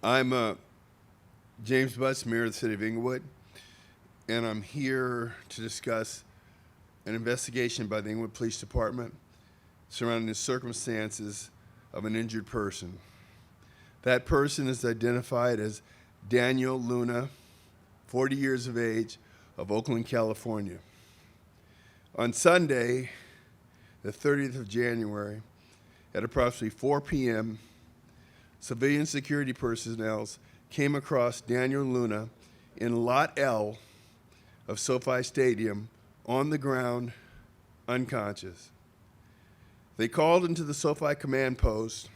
I'm James T, Mayor of the City of Inglewood, and I'm here to discuss an investigation by the Inglewood Police Department surrounding the circumstances of an injured person. That person is identified as Daniel Luna, 40 years of age, of Oakland, California. On Sunday, the 30th of January, at approximately 4 p.m., civilian security personnel came across Daniel Luna in Lot L of SoFi Stadium on the ground, unconscious. They called into the SoFi command post,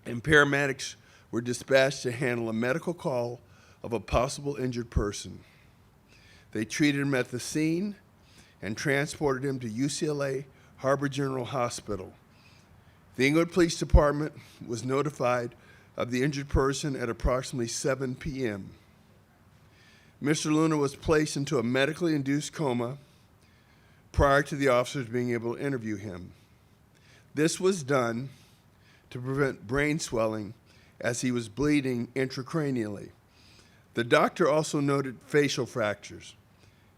and paramedics were dispatched to handle a medical call of a possible injured person. They treated him at the scene and transported him to UCLA Harbor General Hospital. The Inglewood Police Department was notified of the injured person at approximately 7 p.m. Mr. Luna was placed into a medically induced coma prior to the officers being able to interview him. This was done to prevent brain swelling as he was bleeding intracranially. The doctor also noted facial fractures.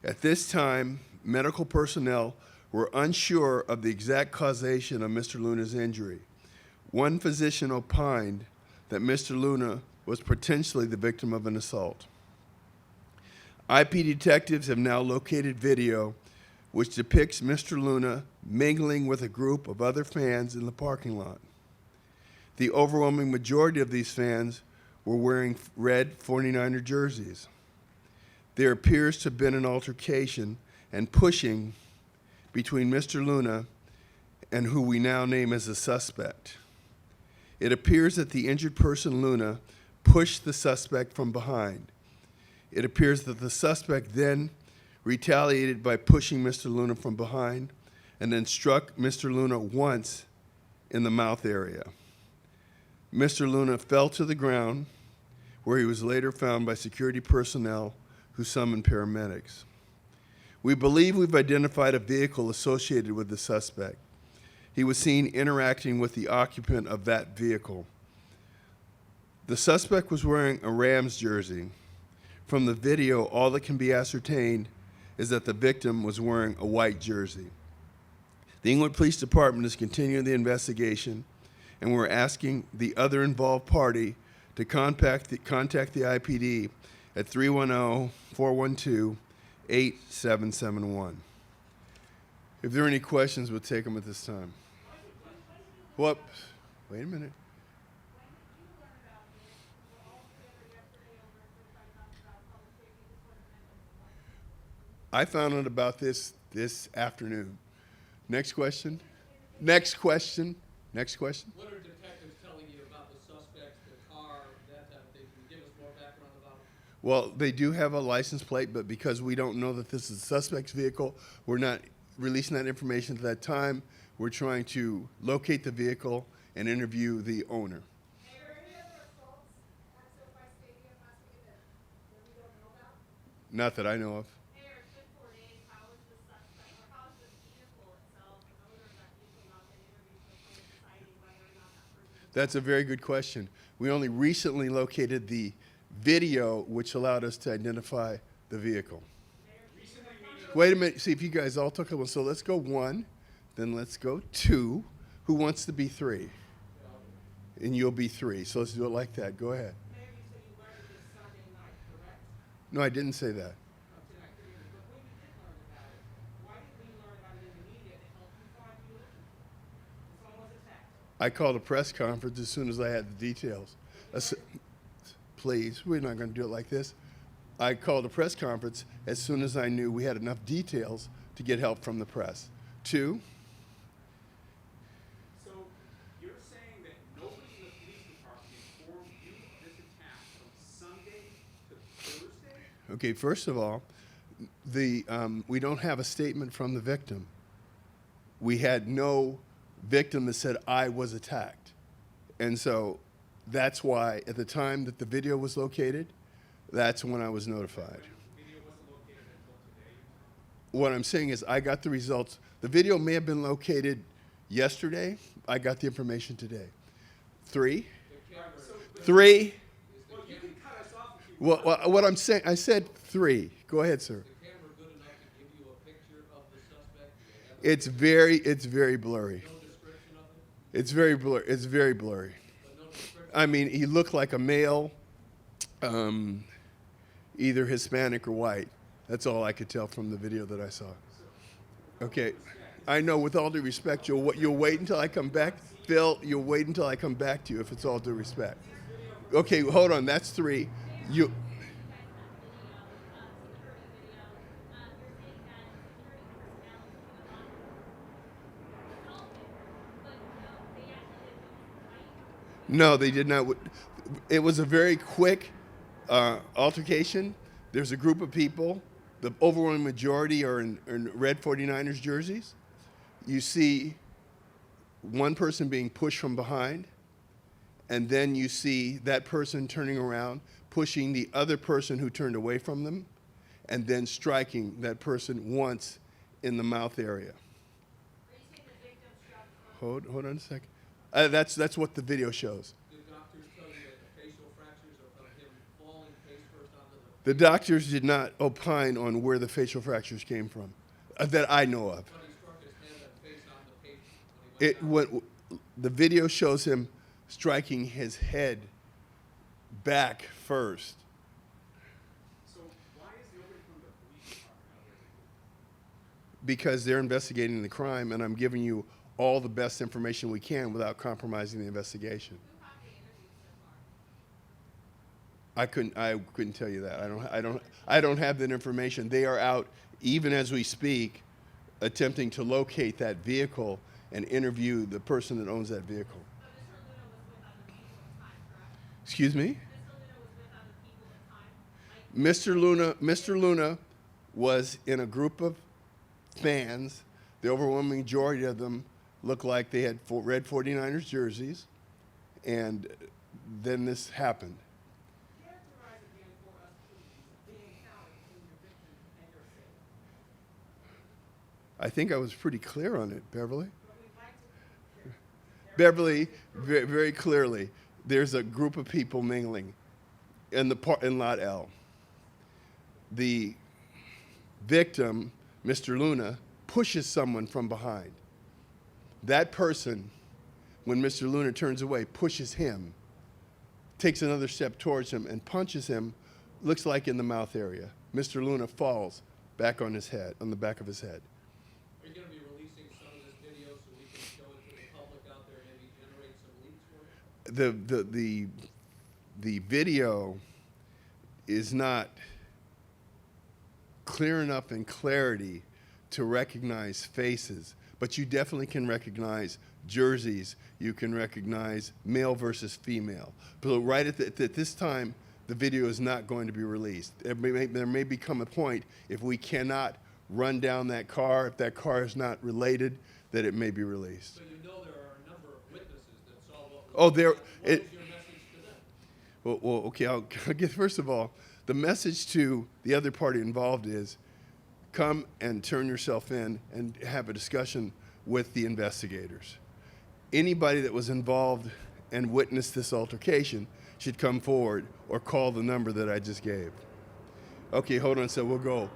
At this time, medical personnel were unsure of the exact causation of Mr. Luna's injury. One physician opined that Mr. Luna was potentially the victim of an assault. IP detectives have now located video which depicts Mr. Luna mingling with a group of other fans in the parking lot. The overwhelming majority of these fans were wearing red 49er jerseys. There appears to have been an altercation and pushing between Mr. Luna and who we now name as a suspect. It appears that the injured person, Luna, pushed the suspect from behind. It appears that the suspect then retaliated by pushing Mr. Luna from behind and then struck Mr. Luna once in the mouth area. Mr. Luna fell to the ground, where he was later found by security personnel who summoned paramedics. We believe we've identified a vehicle associated with the suspect. He was seen interacting with the occupant of that vehicle. The suspect was wearing a Rams jersey. From the video, all that can be ascertained is that the victim was wearing a white jersey. The Inglewood Police Department is continuing the investigation, and we're asking the other involved party to contact the IPD at 310-412-8771. If there are any questions, we'll take them at this time. What? Wait a minute. I found out about this afternoon. Next question. Next question. Next question. What are detectives telling you about the suspects, the car, that type of thing? Can you give us more background about it? Well, they do have a license plate, but because we don't know that this is the suspect's vehicle, we're not releasing that information at that time. We're trying to locate the vehicle and interview the owner. Mayor, any other assaults at SoFi Stadium last week that we don't know about? Not that I know of. Mayor, it's been 4 days. How is the suspect, or how is the vehicle itself, the owner of that vehicle not been interviewed so far deciding whether or not that person? That's a very good question. We only recently located the video which allowed us to identify the vehicle. Wait a minute, see if you guys all took one. So let's go 1, then let's go 2. Who wants to be 3? And you'll be 3. So let's do it like that. Go ahead. Mayor, you said you learned this Sunday night, correct? No, I didn't say that. But when you did learn about it, why didn't we learn about it in the media to help you find who you're looking for? Someone was attacked. I called a press conference as soon as I had the details. Please, we're not going to do it like this. I called a press conference as soon as I knew we had enough details to get help from the press. 2, So you're saying that nobody in the police department informed you of this attack from Sunday to Thursday? okay, first of all, we don't have a statement from the victim. We had no victim that said I was attacked. And so that's why at the time that the video was located, that's when I was notified. Video wasn't located until today. What I'm saying is I got the results. The video may have been located yesterday. I got the information today. 3. So, but 3. Is What I'm saying, I said 3. Go ahead, sir. Is the camera good enough to give you a picture of the suspect? Do they have a It's very blurry. no description of it? It's very blurry. It's very blurry. But no description? I mean, he looked like a male, either Hispanic or white. That's all I could tell from the video that I saw. Okay, I know. With all due respect, you'll wait until I come back, Phil. You'll wait until I come back to you if it's all due respect. Okay, hold on. That's 3. You. No, they did not. It was a very quick altercation. There's a group of people. The overwhelming majority are in red 49ers jerseys. You see one person being pushed from behind, and then you see that person turning around, pushing the other person who turned away from them, and then striking that person once in the mouth area. Hold on a second. That's what the video shows. Did doctors tell you that the facial fractures are of him falling face first onto the The doctors did not opine on where the facial fractures came from, that I know of. but he struck his head and face on the pavement when he went down? The video shows him striking his head back first. So why is nobody from the police department out there? Because they're investigating the crime, and I'm giving you all the best information we can without compromising the investigation. I couldn't tell you that. I don't have that information. They are out, even as we speak, attempting to locate that vehicle and interview the person that owns that vehicle. Excuse me? Mr. Luna was in a group of fans. The overwhelming majority of them looked like they had red 49ers jerseys, and then this happened. Characterize again for us, please, the encounter between your victim and your assailant. I think I was pretty clear on it, Beverly. But we'd like to hear. Beverly, very clearly, there's a group of people mingling in Lot L. The victim, Mr. Luna, pushes someone from behind. That person, when Mr. Luna turns away, pushes him, takes another step towards him, and punches him, looks like in the mouth area. Mr. Luna falls back on his head, on the back of his head. Are you going to be releasing some of this video so we can show it to the public out there and maybe generate some leads for it? The video is not clear enough in clarity to recognize faces, but you definitely can recognize jerseys. You can recognize male versus female. But right at this time, the video is not going to be released. There may become a point if we cannot run down that car, if that car is not related, that it may be released. So you know there are a number of witnesses that saw what was Oh, there. What is your message to them? Well, okay, I'll get, first of all, the message to the other party involved is come and turn yourself in and have a discussion with the investigators. Anybody that was involved and witnessed this altercation should come forward or call the number that I just gave. Okay, hold on, so we'll go.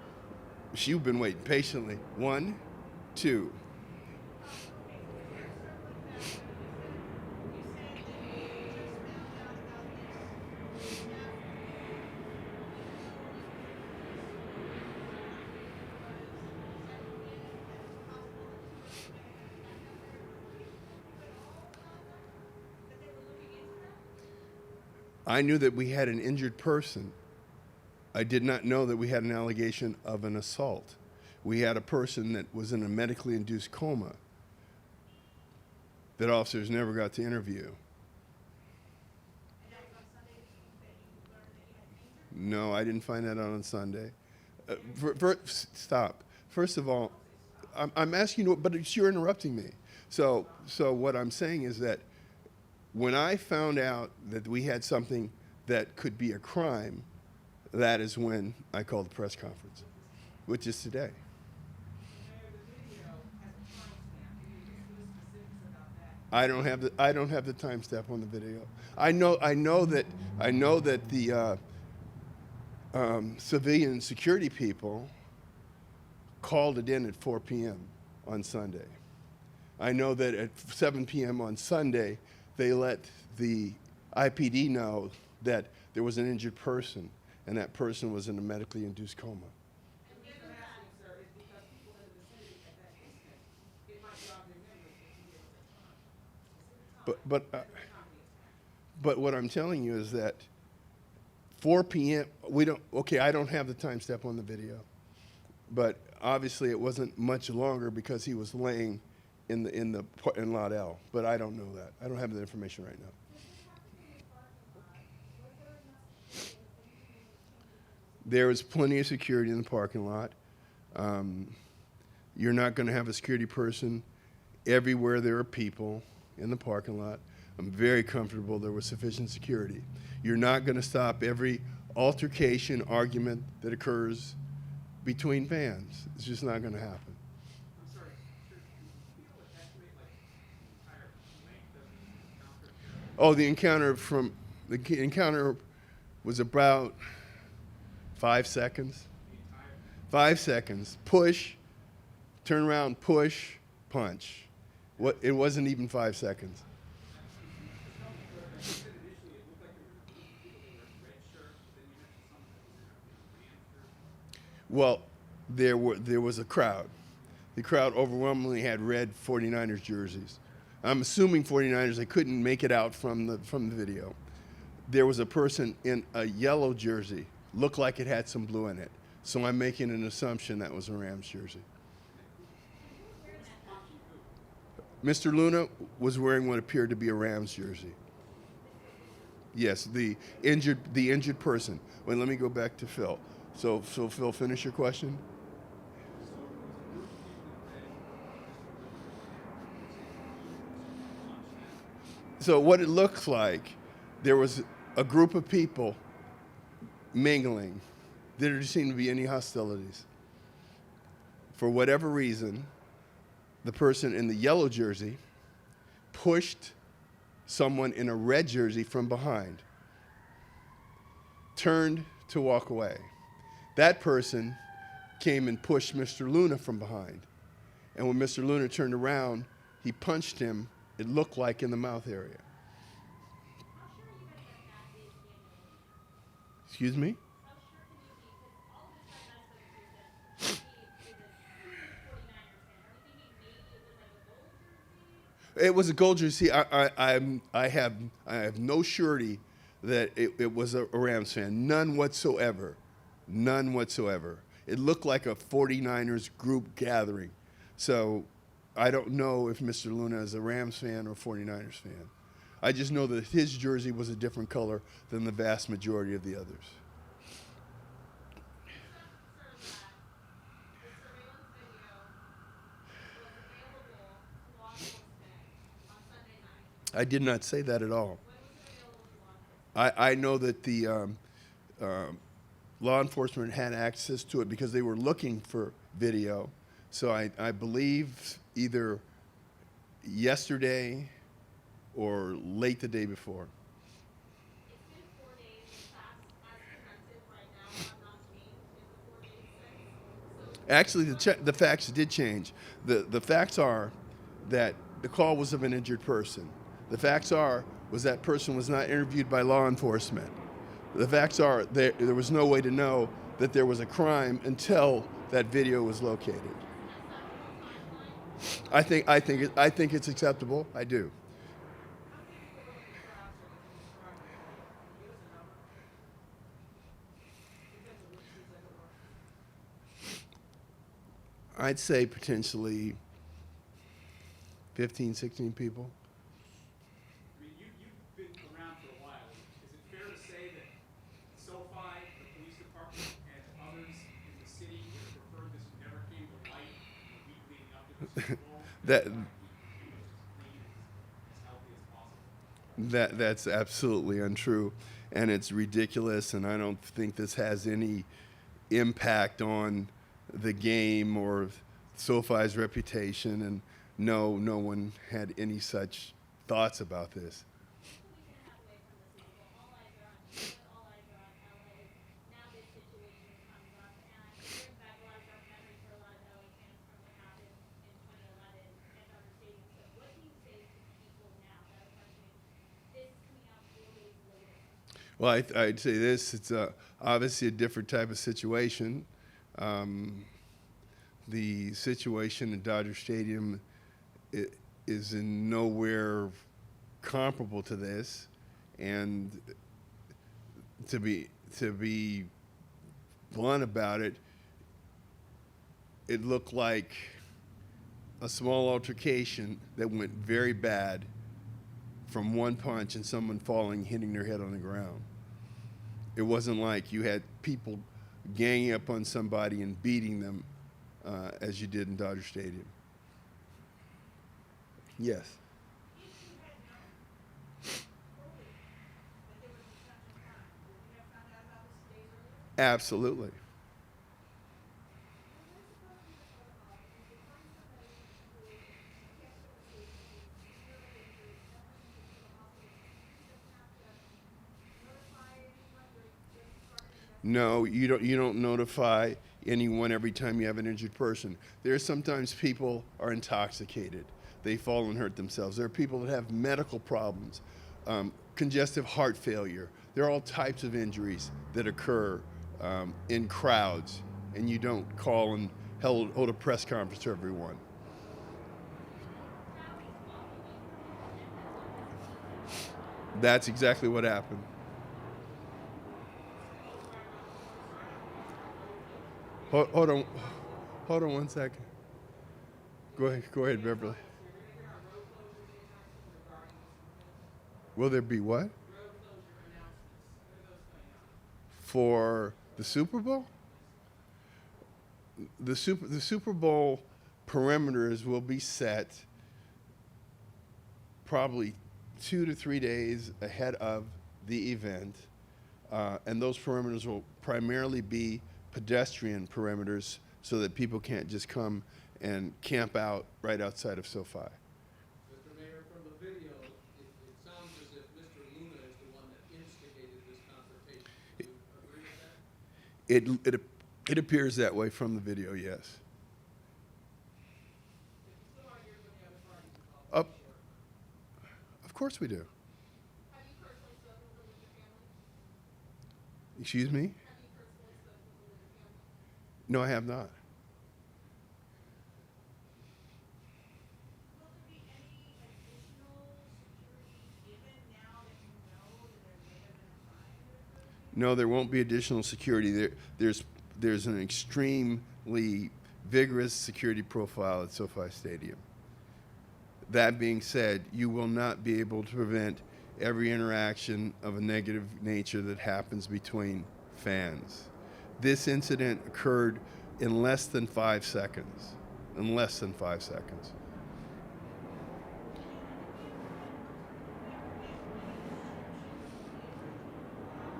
You've been waiting patiently. 1, 2. I knew that we had an injured person. I did not know that we had an allegation of an assault. We had a person that was in a medically induced coma that officers never got to interview. No, I didn't find that out on Sunday. Stop. First of all, I'm asking you, but you're interrupting me. So what I'm saying is that when I found out that we had something that could be a crime, that is when I called the press conference, which is today. I don't have the timestamp on the video. I know that civilian security people called it in at 4 p.m. on Sunday. I know that at 7 p.m. on Sunday, they let the IPD know that there was an injured person, and that person was in a medically induced coma. The reason I'm asking, sir, is because people in the vicinity at that distance, it might jog their memory for 2 days at a time. But what I'm telling you is that 4 p.m. I don't have the time step on the video, but obviously it wasn't much longer because he was laying in lot L. But I don't know that. I don't have the information right now. There was plenty of security in the parking lot. You're not going to have a security person everywhere there are people in the parking lot. I'm very comfortable there was sufficient security. You're not going to stop every altercation, argument that occurs between vans. It's just not going to happen. I'm sorry, sir, can you be able to estimate like the entire length of the encounter? Oh, the encounter was about 5 seconds. 5 seconds. Push, turn around, push, punch. It wasn't even 5 seconds. You said initially it looked like there was a group of people that were in red shirts, but then you mentioned someone that was in a van shirt. Well, there was a crowd. The crowd overwhelmingly had red 49ers jerseys. I'm assuming 49ers, they couldn't make it out from the video. There was a person in a yellow jersey, looked like it had some blue in it. So I'm making an assumption that was a Rams jersey. Mr. Luna was wearing what appeared to be a Rams jersey. Yes, the injured person. Wait, let me go back to Phil. So Phil, finish your question. So what it looks like, there was a group of people mingling. There didn't seem to be any hostilities. For whatever reason, the person in the yellow jersey pushed someone in a red jersey from behind, turned to walk away. That person came and pushed Mr. Luna from behind. And when Mr. Luna turned around, he punched him, it looked like in the mouth area. Excuse me? It was a gold jersey. I have no surety that it was a Rams fan. None whatsoever. None whatsoever. It looked like a 49ers group gathering. So I don't know if Mr. Luna is a Rams fan or 49ers fan. I just know that his jersey was a different color than the vast majority of the others. I did not say that at all. I know that the law enforcement had access to it because they were looking for video. So I believe either yesterday or late the day before. It's been 4 days. The facts as presented right now have not changed. Is the 4 days since? So Actually, the facts did change. The facts are that the call was of an injured person. The facts was that person was not interviewed by law enforcement. The facts are there was no way to know that there was a crime until that video was located. I think it's acceptable. I do. I'd say potentially 15, 16 people. I mean, you've been around for a while. Is it fair to say that SoFi, the police department, and others in the city would have preferred this never came to light in the week leading up to the Super Bowl? That- Keep it as clean, as healthy as possible. That's absolutely untrue, and it's ridiculous, and I don't think this has any impact on the game or SoFi's reputation, and no one had any such thoughts about this. week and a half away from the Super Bowl, all eyes are on Inglewood, all eyes are on LA. Now this Well, I'd say this, it's obviously a different type of situation. The situation at Dodger Stadium is in nowhere comparable to this, and to be blunt about it, it looked like a small altercation that went very bad from one punch and someone falling, hitting their head on the ground. It wasn't like you had people ganging up on somebody and beating them as you did in Dodger Stadium. Yes. If you had known fully that there would be such a crime, would you have found out about this days earlier? Absolutely. No, you don't notify anyone every time you have an injured person. There are sometimes people are intoxicated. They fall and hurt themselves. There are people that have medical problems, congestive heart failure. There are all types of injuries that occur in crowds, and you don't call and hold a press conference to everyone. That's exactly what happened. Hold on one second. Go ahead, Beverly. Will there be what? For the Super Bowl? The Super Bowl perimeters will be set probably 2 to 3 days ahead of the event, and those perimeters will primarily be pedestrian perimeters so that people can't just come and camp out right outside of SoFi. Mr. Mayor, from the video, it sounds as if Mr. Luna is the one that instigated this confrontation. Do you agree with that? It appears that way from the video, yes. Of course we do. Have you personally spoken with your family? Excuse me? Have you personally spoken with your family? No, I have not. Will there be any additional security given now that you know that there may have been a crime that occurred? No, there won't be additional security. There's an extremely vigorous security profile at SoFi Stadium. That being said, you will not be able to prevent every interaction of a negative nature that happens between fans. This incident occurred in less than 5 seconds. In less than 5 seconds.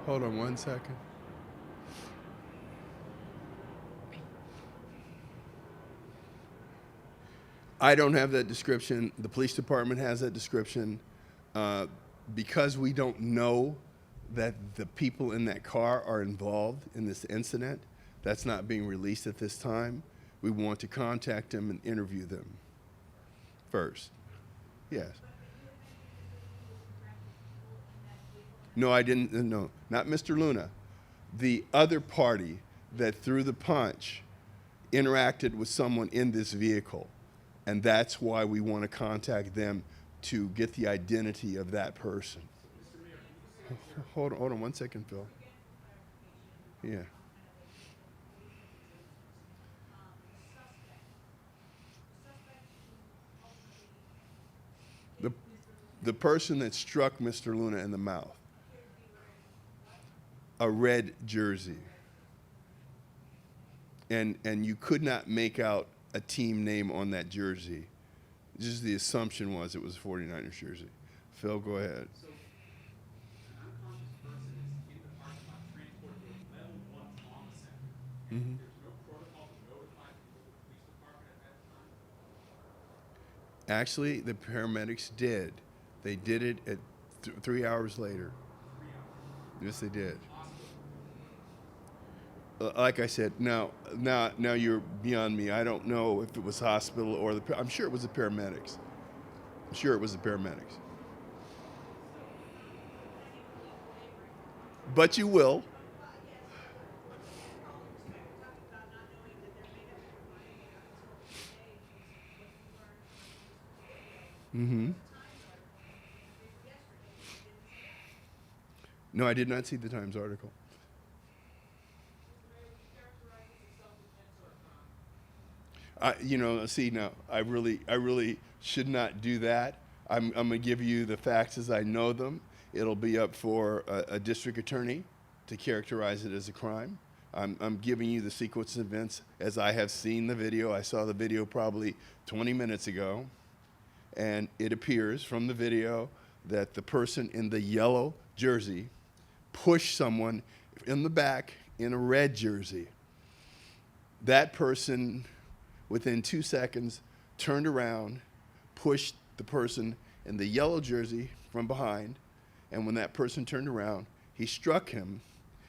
Hold on one second. I don't have that description. The police department has that description. Because we don't know that the people in that car are involved in this incident, that's not being released at this time. We want to contact them and interview them first. Yes. No, I didn't. No, not Mr. Luna. The other party that threw the punch interacted with someone in this vehicle. And that's why we want to contact them to get the identity of that person. Hold on one second, Phil. Yeah. The person that struck Mr. Luna in the mouth. A red jersey. And you could not make out a team name on that jersey. Just the assumption was it was a 49ers jersey. Phil, go ahead. So, an unconscious person is in the parking lot transported to a level 1 trauma center. And there's no protocol to notify people to the police department at that time? Actually, the paramedics did. They did it at 3 hours later. 3 hours. Yes, they did. Hospital. Like I said, now you're beyond me. I don't know if it was hospital or I'm sure it was the paramedics. but you will. Mm-hmm. No, I did not see the Times article. See now, I really should not do that. I'm going to give you the facts as I know them. It'll be up for a district attorney to characterize it as a crime. I'm giving you the sequence of events as I have seen the video. I saw the video probably 20 minutes ago, and it appears from the video that the person in the yellow jersey pushed someone in the back in a red jersey. That person, within 2 seconds, turned around, pushed the person in the yellow jersey from behind, and when that person turned around, he struck him,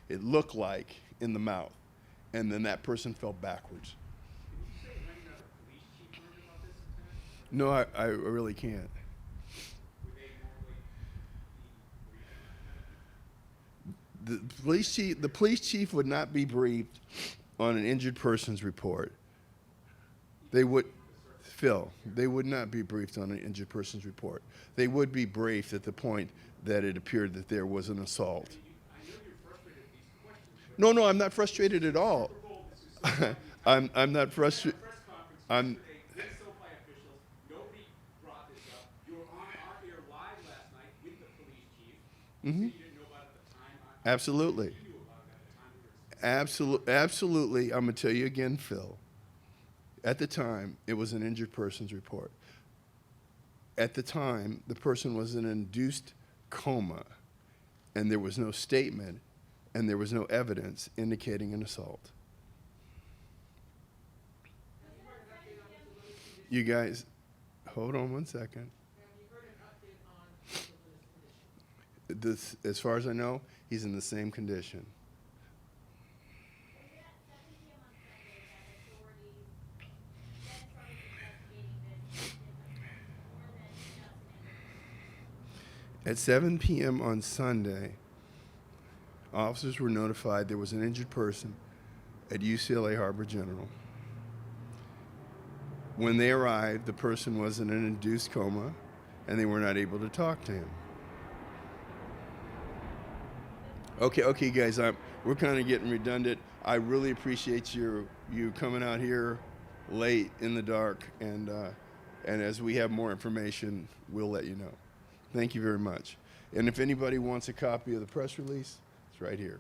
it looked like, in the mouth, and then that person fell backwards. Can you say when the police chief learned about this incident? No, I really can't. Would they normally The police chief would not be briefed on an injured person's report. They would not be briefed on an injured person's report. They would be briefed at the point that it appeared that there was an assault. I know you're frustrated with these questions, but No, I'm not frustrated at all. I'm not frustrated. press conference I'm yesterday with SoFi officials, nobody brought this up. You were on our air live last night with the police chief. You said you didn't know about it at the time. absolutely. You knew about it at the time. We were Absolutely. I'm going to tell you again, Phil. At the time, it was an injured person's report. At the time, the person was in an induced coma, and there was no statement, and there was no evidence indicating an assault. You guys, hold on one second. As far as I know, he's in the same condition. At 7 p.m. on Sunday, officers were notified there was an injured person at UCLA Harbor General. When they arrived, the person was in an induced coma, and they were not able to talk to him. Okay, guys, we're kind of getting redundant. I really appreciate you coming out here late in the dark, and as we have more information, we'll let you know. Thank you very much. And if anybody wants a copy of the press release, it's right here.